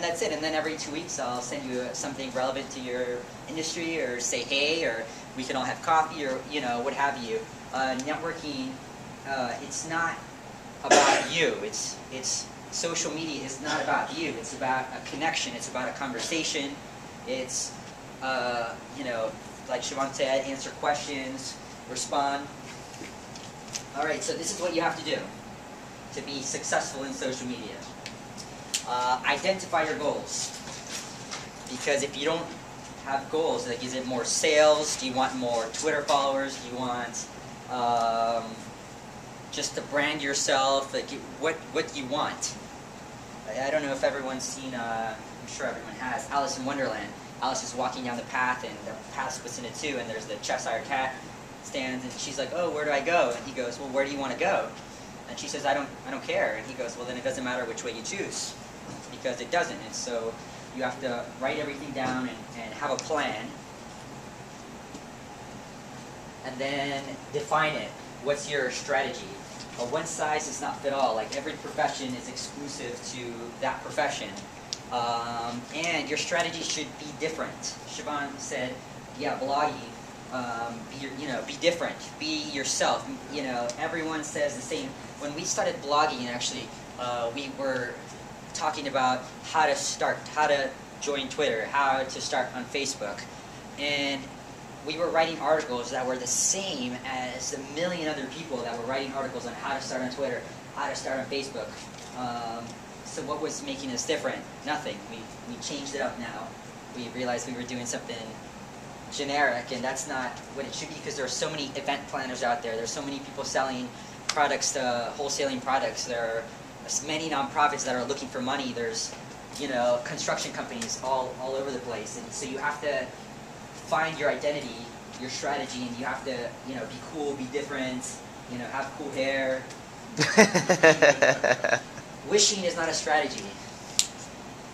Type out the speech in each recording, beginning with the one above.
that's it. And then every 2 weeks I'll send you something relevant to your industry, or say hey, or we can all have coffee, or what have you. Networking, it's not about you. It's social media is not about you. It's about a connection. It's about a conversation. It's like Siobhan said, answer questions, respond. All right, so this is what you have to do to be successful in social media. Identify your goals. Because if you don't have goals, like, is it more sales? Do you want more Twitter followers? Do you want just to brand yourself? Like, what do you want? I don't know if everyone's seen, I'm sure everyone has, Alice in Wonderland. Alice is walking down the path, and the path splits into two, and there's the Cheshire Cat stands, and she's like, oh, where do I go? And he goes, well, where do you want to go? And she says, I don't care. And he goes, well, then it doesn't matter which way you choose, because it doesn't. And so you have to write everything down and have a plan, and then define it. What's your strategy? A one size does not fit all. Like, every profession is exclusive to that profession. And your strategy should be different. Siobhan said, yeah, blogging, be different, be yourself. Everyone says the same. When we started blogging, actually, we were talking about how to join Twitter, how to start on Facebook. And we were writing articles that were the same as the million other people that were writing articles on how to start on Twitter, how to start on Facebook. So what was making us different? Nothing. We changed it up now. We realized we were doing something generic, and that's not what it should be, because there are so many event planners out there. There's so many people selling products, wholesaling products. There are many nonprofits that are looking for money. There's construction companies all over the place, and so you have to find your identity, your strategy, and you have to be cool, be different, have cool hair. Wishing is not a strategy.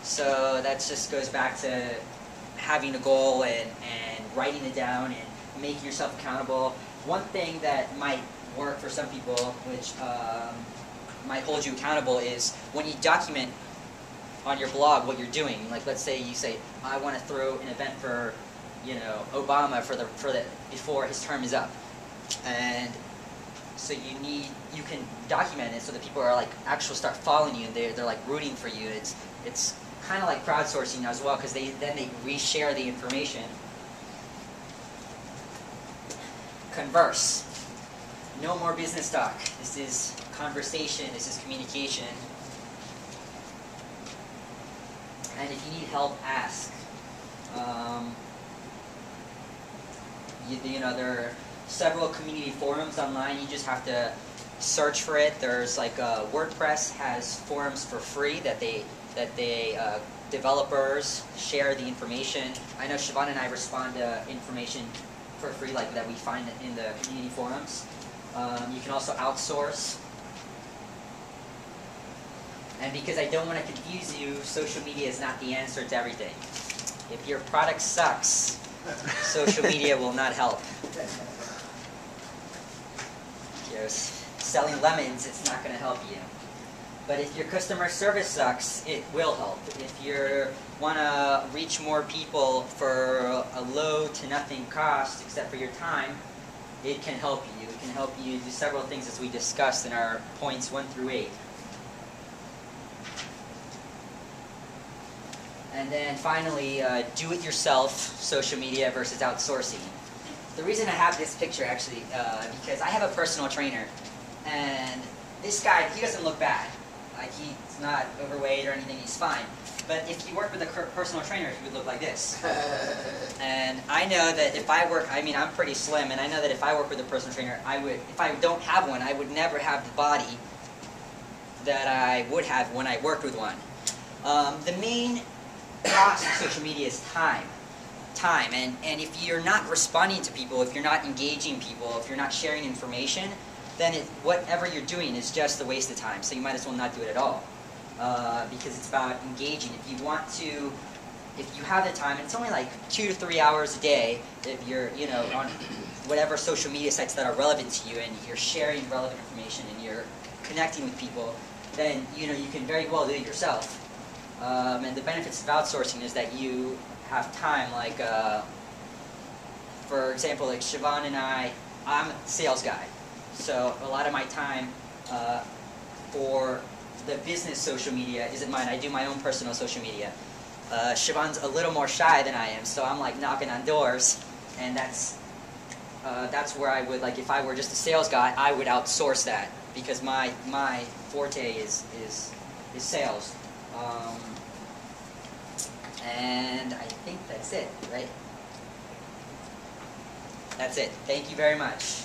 So that just goes back to having a goal and writing it down and making yourself accountable. One thing that might work for some people, which might hold you accountable, is when you document on your blog what you're doing. Like, let's say you say, I want to throw an event for Obama before his term is up, and so you can document it so that people are like actually start following you, and they're like rooting for you. It's kind of like crowdsourcing as well, because then they reshare the information. Converse. No more business talk. This is conversation. This is communication. And if you need help, ask. There are several community forums online. You just have to search for it. There's like WordPress has forums for free that developers share the information. I know Siobhan and I respond to information for free, like that we find in the community forums. You can also outsource. And because I don't want to confuse you, social media is not the answer to everything. If your product sucks, social media will not help. If you're selling lemons, it's not going to help you. But if your customer service sucks, it will help. If you want to reach more people for a low to nothing cost, except for your time, it can help you. It can help you do several things, as we discussed in our points 1 through 8. And then finally, do-it-yourself social media versus outsourcing. The reason I have this picture, actually, because I have a personal trainer, and this guy, he doesn't look bad. Like, he's not overweight or anything, he's fine. But if you work with a personal trainer, he would look like this. And I know that if I work, I'm pretty slim, and I know that if I work with a personal trainer, if I don't have one, I would never have the body that I would have when I worked with one. The main cost of social media is time. And if you're not responding to people, if you're not engaging people, if you're not sharing information, then whatever you're doing is just a waste of time. So you might as well not do it at all, because it's about engaging. If you have the time, and it's only like 2 to 3 hours a day, if you're on whatever social media sites that are relevant to you, and you're sharing relevant information, and you're connecting with people, then you can very well do it yourself. And the benefits of outsourcing is that you have time, like, for example, like Siobhan and I'm a sales guy. So a lot of my time for the business social media isn't mine. I do my own personal social media. Siobhan's a little more shy than I am, so I'm like knocking on doors, and that's where I would, like, if I were just a sales guy, I would outsource that, because my forte is sales. And I think that's it, right? That's it. Thank you very much.